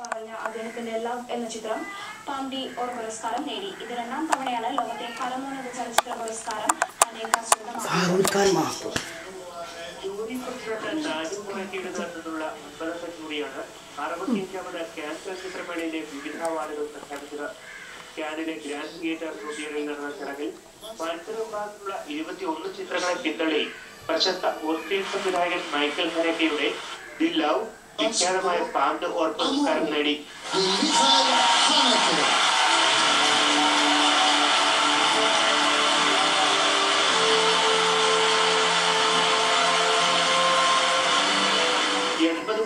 അദ്ദേഹത്തിന്റെ ലവ് എന്ന ചിത്രം പാംഡി ഓർ പുരസ്കാരം നേടി. ഇത് രണ്ടാം തവണയാണ് ലോകത്തെ പരമോന്നത ചലച്ചിത്ര പുരസ്കാരം ചിത്രമേളയിലെ വിവിധ അവാർഡുകൾ പ്രഖ്യാപിച്ചത്. കാനിലെ ഗ്രാൻഡ് തിയേറ്റർ സ്റ്റുഡിയോയിൽ നടന്ന ചടങ്ങിൽ മത്സരവിഭാഗത്തിലുള്ള 21 ചിത്രങ്ങളെ പിന്തള്ളി പ്രശസ്ത ഓസ്ട്രിയൻ സംവിധായകൻ മൈക്കൽ ഹനേക്കെയുടെ ദി ലവ് വിഖ്യാതമായ പാംഡി ഓർ പുരസ്കാരം നേടി.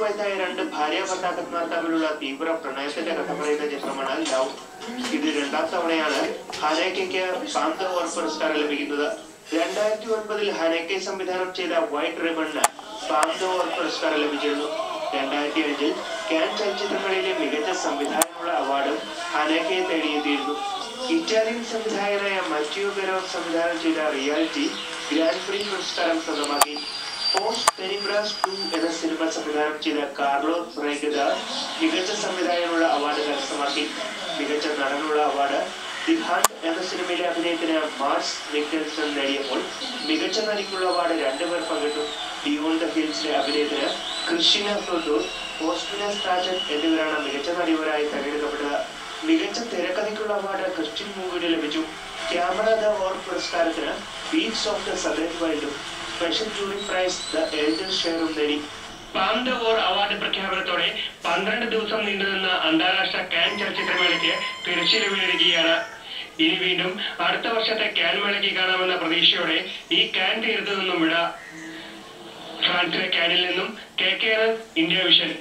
വയസ്സായ രണ്ട് ഭാര്യാഭർത്താക്കന്മാർ തമ്മിലുള്ള തീവ്ര പ്രണയത്തിന്റെ കഥ പറയുന്ന ചിത്രമാണ് ലവ്. ഇത് രണ്ടാം തവണയാണ് ഹനേക്കയ്ക്ക് പാംഡി ഓർ പുരസ്കാരം ലഭിക്കുന്നത്. 2009 ഹനേക്കെ സംവിധാനം ചെയ്ത വൈറ്റ് റിബണിന് പാംഡി ഓർ പുരസ്കാരം ലഭിച്ചിരുന്നു. 2005 കാൻ ചലച്ചിത്രമേളയിലെ മികച്ച സംവിധാനമുള്ള അവാർഡും ഹനേക്കയെ തേടിയെത്തിയിരുന്നു. ഇറ്റാലിയൻ സംവിധായകനായ മറ്റിയോ ബെരോസ് സംവിധാനം ചെയ്ത റിയാലിറ്റി ഗ്രാൻഡ് പ്രീ പുരസ്കാരം സ്വന്തമാക്കി. പോസ്റ്റ് ടെനിബ്രാസ് 2 എന്ന സിനിമ സംവിധാനം ചെയ്ത കാർലോസ് റൈഗദ മികച്ച സംവിധായകനുള്ള അവാർഡ് കരസ്ഥമാക്കി. മികച്ച നടനുള്ള അവാർഡ് ദി ഹണ്ട് എന്ന സിനിമയിലെ അഭിനയത്തിന് മാർസ് മിക്കൽസൺ നേടിയപ്പോൾ മികച്ച നടിക്കുള്ള അവാർഡ് 2 പേർ പങ്കിട്ടു. ബിയോണ്ട് ദ ഹിൽസിലെ അഭിനയത്തിന് ക്രിസ്റ്റീന ഫ്ലോട്ടോസ്, ഓസ്റ്റിന സ്റ്റാജൻ എന്നിവരാണ് മികച്ച നടിവരായി തെരഞ്ഞെടുക്കപ്പെട്ടത്. മികച്ച തിരക്കഥയ്ക്കുള്ള അവാർഡ് ക്രിസ്ത്യൻ മൂവിയുടെ ലഭിച്ചു. ക്യാമറ ദ ഓർ പുരസ്കാരത്തിന് ബീറ്റ്സ് ഓഫ് ദ സദേൺ വൈൽഡും special jury prize the elder ഷെയറും നേടി. പാംഡി ഓർ അവാർഡ് പ്രഖ്യാപനത്തോടെ 12 ദിവസം നീണ്ടുനിന്ന അന്താരാഷ്ട്ര കാൻ ചലച്ചിത്രമേളയ്ക്ക് തിരശ്ശീല വീണിരിക്കുകയാണ്. ഇനി വീണ്ടും അടുത്ത വർഷത്തെ കാൻ മേളയ്ക്ക് കാണാമെന്ന പ്രതീക്ഷയോടെ ഈ കാൻ തീരത്തു നിന്നും വിട. ഫ്രാൻസിലെ കാനിൽ നിന്നും KKR ഇന്ത്യ വിഷൻ.